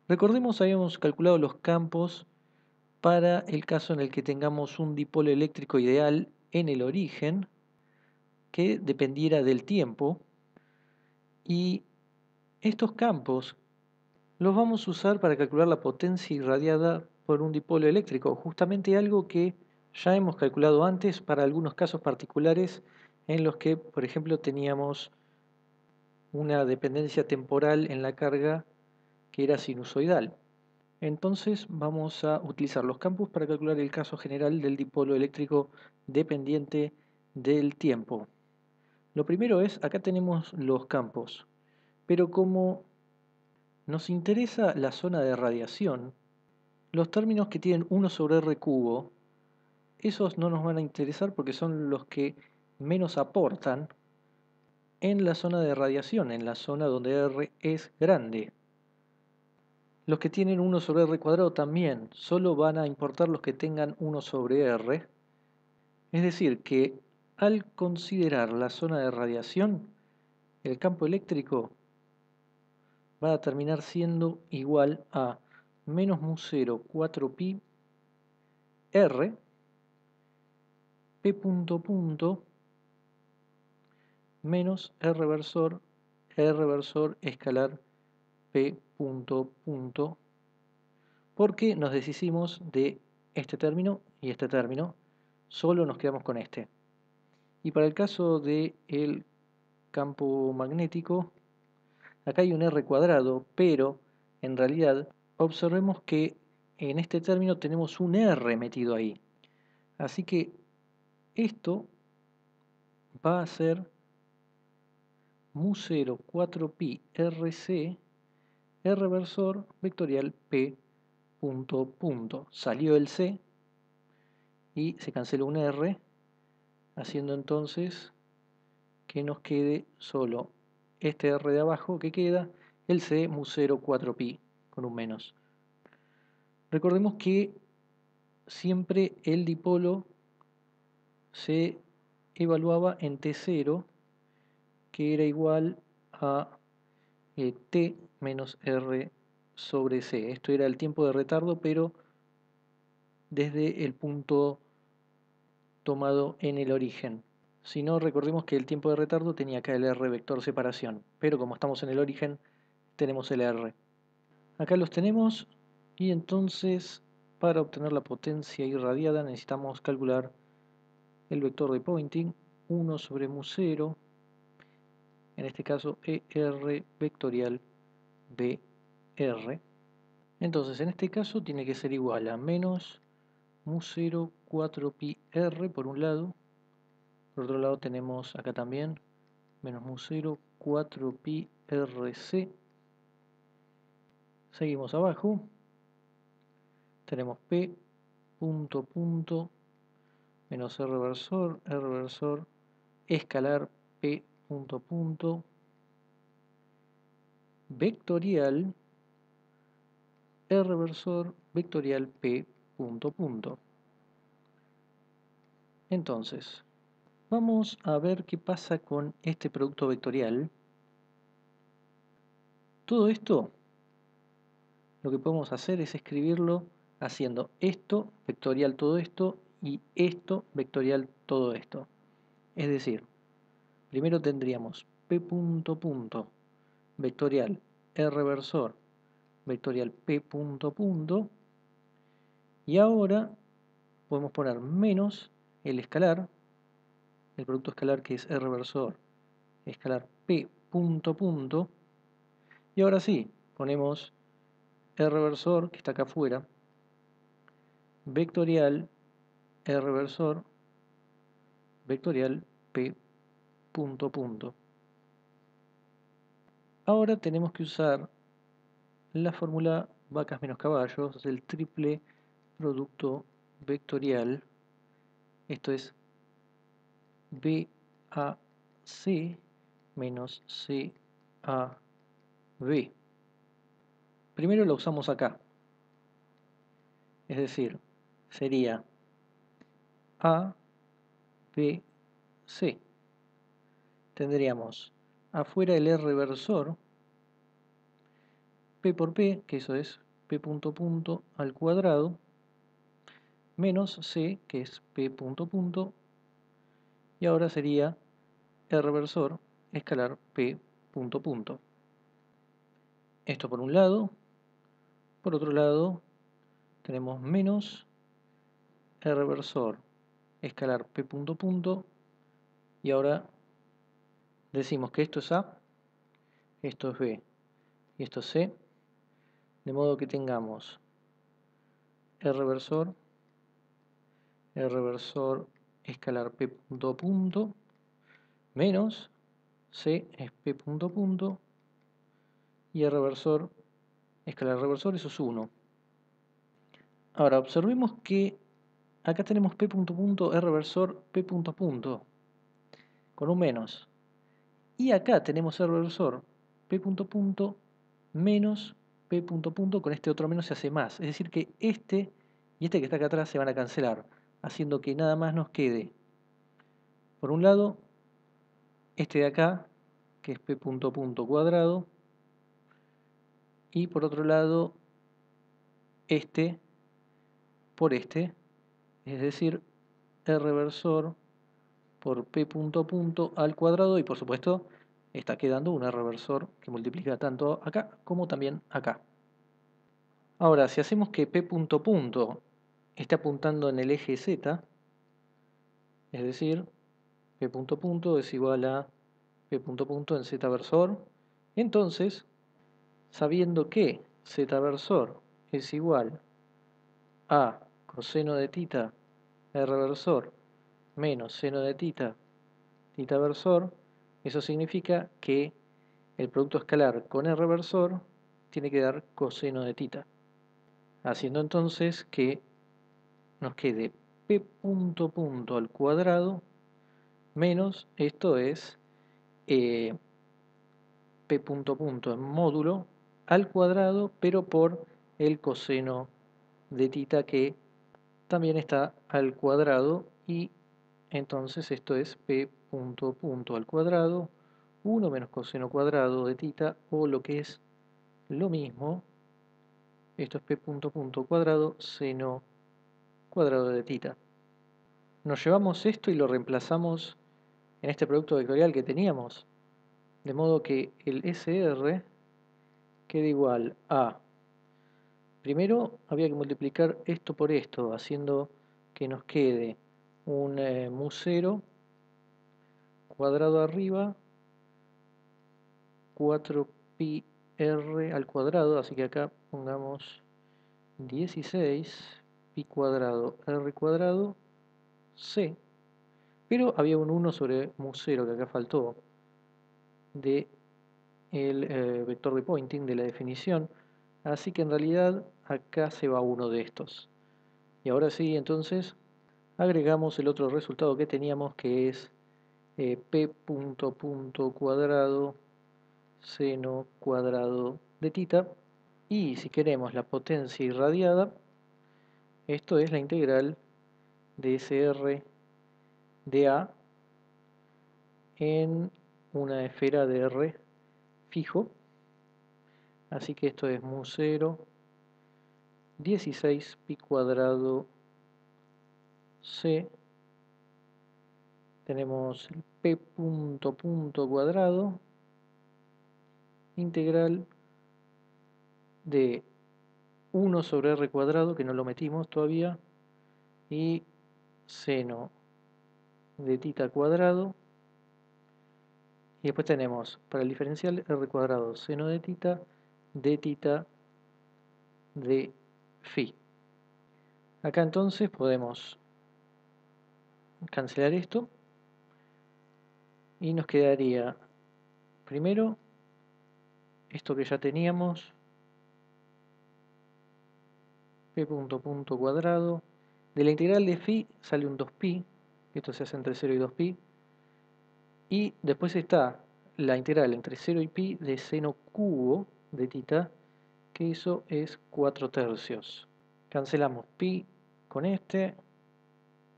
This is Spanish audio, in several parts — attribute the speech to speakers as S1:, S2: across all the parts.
S1: Recordemos, habíamos calculado los campos para el caso en el que tengamos un dipolo eléctrico ideal en el origen que dependiera del tiempo, y estos campos los vamos a usar para calcular la potencia irradiada por un dipolo eléctrico, justamente algo que ya hemos calculado antes para algunos casos particulares en los que, por ejemplo, teníamos una dependencia temporal en la carga que era sinusoidal. Entonces vamos a utilizar los campos para calcular el caso general del dipolo eléctrico dependiente del tiempo. Lo primero es, acá tenemos los campos, pero como nos interesa la zona de radiación, los términos que tienen 1 sobre r cubo, esos no nos van a interesar porque son los que menos aportan en la zona de radiación, en la zona donde r es grande. Los que tienen 1 sobre r cuadrado también, solo van a importar los que tengan 1 sobre r. Es decir, que al considerar la zona de radiación, el campo eléctrico va a terminar siendo igual a menos mu0 4pi r p punto punto menos r versor escalar p punto punto, porque nos deshicimos de este término y este término, solo nos quedamos con este. Y para el caso del campo magnético, acá hay un r cuadrado, pero en realidad observemos que en este término tenemos un r metido ahí. Así que esto va a ser mu0 4pi rc r versor vectorial p punto punto. Salió el c y se canceló un r, haciendo entonces que nos quede solo este r de abajo que queda, el c mu0 4pi con un menos. Recordemos que siempre el dipolo se evaluaba en T0, que era igual a T menos R sobre C. Esto era el tiempo de retardo, pero desde el punto tomado en el origen. Si no, recordemos que el tiempo de retardo tenía acá el R vector separación, pero como estamos en el origen, tenemos el R. Acá los tenemos, y entonces para obtener la potencia irradiada necesitamos calcular el vector de Poynting, 1 sobre mu0, en este caso ER vectorial BR. Entonces en este caso tiene que ser igual a menos mu0 4pi r por un lado, por otro lado tenemos acá también menos mu0 4pi rc. Seguimos abajo, tenemos p punto punto menos r versor escalar p punto punto vectorial r versor vectorial p punto punto. Entonces vamos a ver qué pasa con este producto vectorial. Todo esto lo que podemos hacer es escribirlo haciendo esto vectorial todo esto y esto vectorial todo esto. Es decir, primero tendríamos p punto punto vectorial r versor vectorial p punto punto, y ahora podemos poner menos el escalar, el producto escalar que es r versor escalar p punto punto, y ahora sí ponemos r versor que está acá afuera vectorial r versor vectorial p punto punto. Ahora tenemos que usar la fórmula vacas menos caballos del triple producto vectorial. Esto es BAC menos CAB. Primero lo usamos acá, es decir, sería ABC. Tendríamos afuera el R versor, p por p, que eso es p punto punto al cuadrado, menos c, que es p punto punto, y ahora sería el reversor escalar p punto punto. Esto por un lado. Por otro lado, tenemos menos el reversor escalar p punto punto, y ahora decimos que esto es A, esto es B y esto es C, de modo que tengamos el reversor escalar p punto punto menos C es p punto punto, y el reversor escalar reversor, eso es 1. Ahora observemos que acá tenemos p punto punto, el reversor p punto punto con un menos, y acá tenemos el reversor p punto punto menos p punto punto, con este otro menos se hace más, es decir que este y este que está acá atrás se van a cancelar, haciendo que nada más nos quede por un lado este de acá, que es p punto punto cuadrado, y por otro lado este por este, es decir, el reversor por p punto punto al cuadrado, y por supuesto está quedando un reversor que multiplica tanto acá como también acá. Ahora, si hacemos que p punto punto esté apuntando en el eje z, es decir, p punto punto es igual a p punto punto en z versor, entonces, sabiendo que z versor es igual a coseno de tita r versor menos seno de tita versor, eso significa que el producto escalar con r versor tiene que dar coseno de tita, haciendo entonces que nos quede p punto punto al cuadrado menos, esto es p punto punto en módulo al cuadrado, pero por el coseno de tita que también está al cuadrado, y entonces esto es p punto punto al cuadrado 1 menos coseno cuadrado de tita, o lo que es lo mismo, esto es p punto punto cuadrado seno cuadrado de tita. Nos llevamos esto y lo reemplazamos en este producto vectorial que teníamos, de modo que el SR queda igual a, primero había que multiplicar esto por esto, haciendo que nos quede un mu 0 cuadrado arriba 4pi r al cuadrado, así que acá pongamos 16 pi cuadrado r cuadrado c, pero había un 1 sobre mu 0 que acá faltó de el vector de Poynting de la definición, así que en realidad acá se va uno de estos. Y ahora sí, entonces agregamos el otro resultado que teníamos, que es p punto punto cuadrado seno cuadrado de tita, y si queremos la potencia irradiada, esto es la integral de SR de A en una esfera de R fijo, así que esto es mu 0 16 pi cuadrado c, tenemos el p punto punto cuadrado integral de 1 sobre r cuadrado, que no lo metimos todavía, y seno de tita cuadrado, y después tenemos para el diferencial r cuadrado seno de tita de phi. Acá entonces podemos cancelar esto y nos quedaría primero esto que ya teníamos, p punto punto cuadrado, de la integral de phi sale un 2pi, esto se hace entre 0 y 2pi, y después está la integral entre 0 y pi de seno cubo de tita, que eso es 4 tercios. Cancelamos pi con este,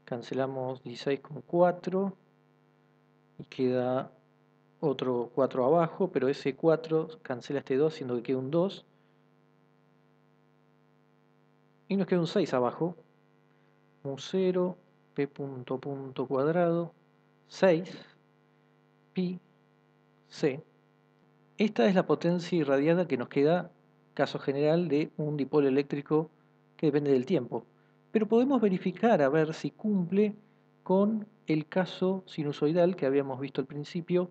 S1: cancelamos 16 con 4 y queda otro 4 abajo, pero ese 4 cancela este 2, siendo que queda un 2, Y nos queda un 6 abajo. Mu0 p punto punto cuadrado 6 pi c. Esta es la potencia irradiada que nos queda, caso general, de un dipolo eléctrico que depende del tiempo. Pero podemos verificar a ver si cumple con el caso sinusoidal que habíamos visto al principio.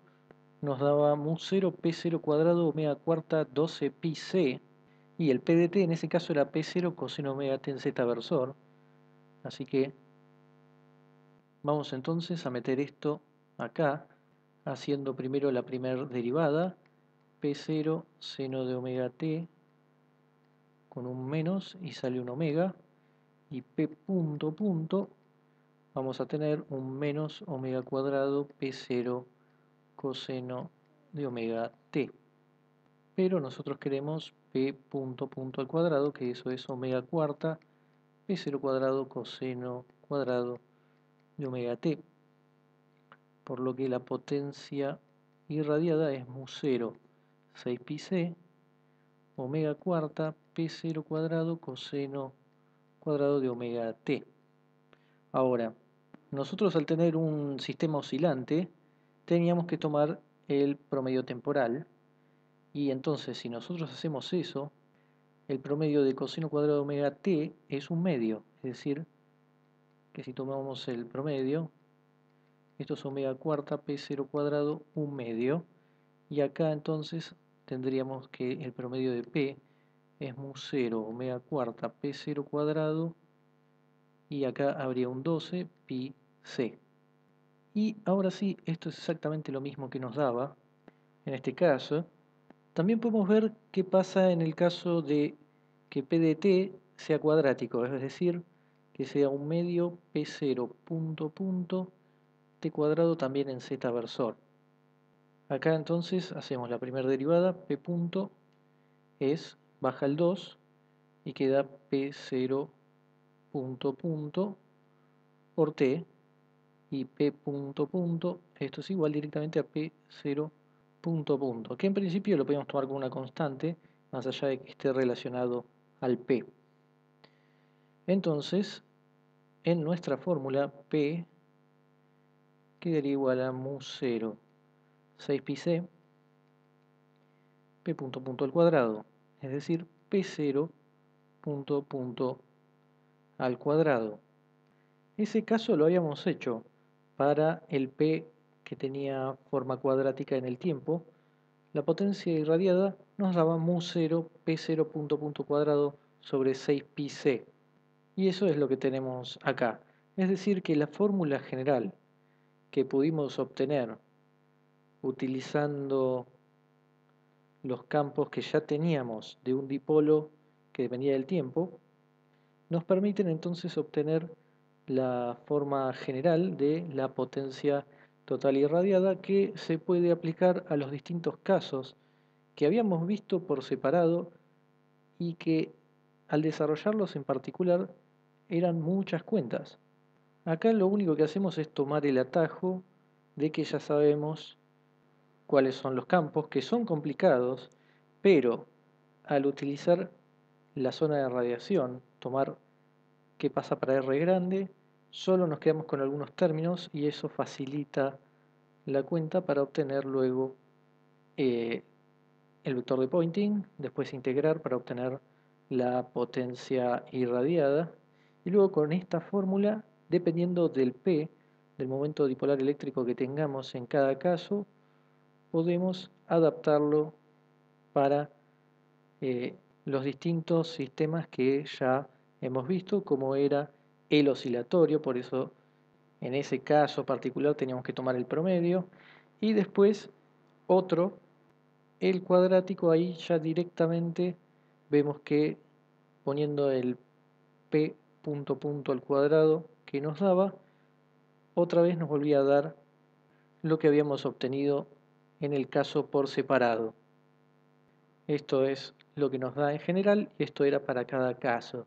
S1: Nos daba mu0 p0 cuadrado omega cuarta 12 pi c. Y el p de t en ese caso era p0 coseno omega t en z versor. Así que vamos entonces a meter esto acá, haciendo primero la primera derivada, p0 seno de omega t con un menos y sale un omega, y p punto punto vamos a tener un menos omega cuadrado p0 coseno de omega t. Pero nosotros queremos p punto punto al cuadrado, que eso es omega cuarta p0 cuadrado coseno cuadrado de omega t. Por lo que la potencia irradiada es mu0 6 pi c omega cuarta p0 cuadrado coseno cuadrado de omega t. Ahora, nosotros al tener un sistema oscilante teníamos que tomar el promedio temporal, y entonces si nosotros hacemos eso, el promedio de coseno cuadrado de omega t es un medio, es decir, que si tomamos el promedio, esto es omega cuarta p0 cuadrado un medio, y acá entonces tendríamos que el promedio de p es mu0 omega cuarta p0 cuadrado, y acá habría un 12 pi c. Y ahora sí, esto es exactamente lo mismo que nos daba en este caso. También podemos ver qué pasa en el caso de que p de t sea cuadrático, es decir, que sea un medio p0 punto punto t cuadrado también en z versor. Acá entonces hacemos la primera derivada, p punto es baja el 2 y queda p0 punto punto por t, y p punto punto, esto es igual directamente a p0 punto punto, que en principio lo podemos tomar como una constante, más allá de que esté relacionado al p. Entonces, en nuestra fórmula, p quedaría igual a mu0 6 pi c p punto punto al cuadrado, es decir, p0 punto punto al cuadrado. Ese caso lo habíamos hecho para el p que tenía forma cuadrática en el tiempo. La potencia irradiada nos daba mu0 p0 punto punto cuadrado sobre 6 pi c. Y eso es lo que tenemos acá. Es decir, que la fórmula general que pudimos obtener utilizando los campos que ya teníamos de un dipolo que dependía del tiempo, nos permiten entonces obtener la forma general de la potencia total irradiada, que se puede aplicar a los distintos casos que habíamos visto por separado y que al desarrollarlos en particular eran muchas cuentas. Acá lo único que hacemos es tomar el atajo de que ya sabemos cuáles son los campos, que son complicados, pero al utilizar la zona de radiación, tomar qué pasa para R grande, solo nos quedamos con algunos términos y eso facilita la cuenta para obtener luego el vector de Poynting, después integrar para obtener la potencia irradiada, y luego con esta fórmula, dependiendo del P, del momento dipolar eléctrico que tengamos en cada caso, podemos adaptarlo para los distintos sistemas que ya hemos visto, como era el oscilatorio. Por eso en ese caso particular teníamos que tomar el promedio, y después otro, el cuadrático. Ahí ya directamente vemos que poniendo el p punto punto al cuadrado que nos daba, otra vez nos volvía a dar lo que habíamos obtenido en el caso por separado. Esto es lo que nos da en general y esto era para cada caso.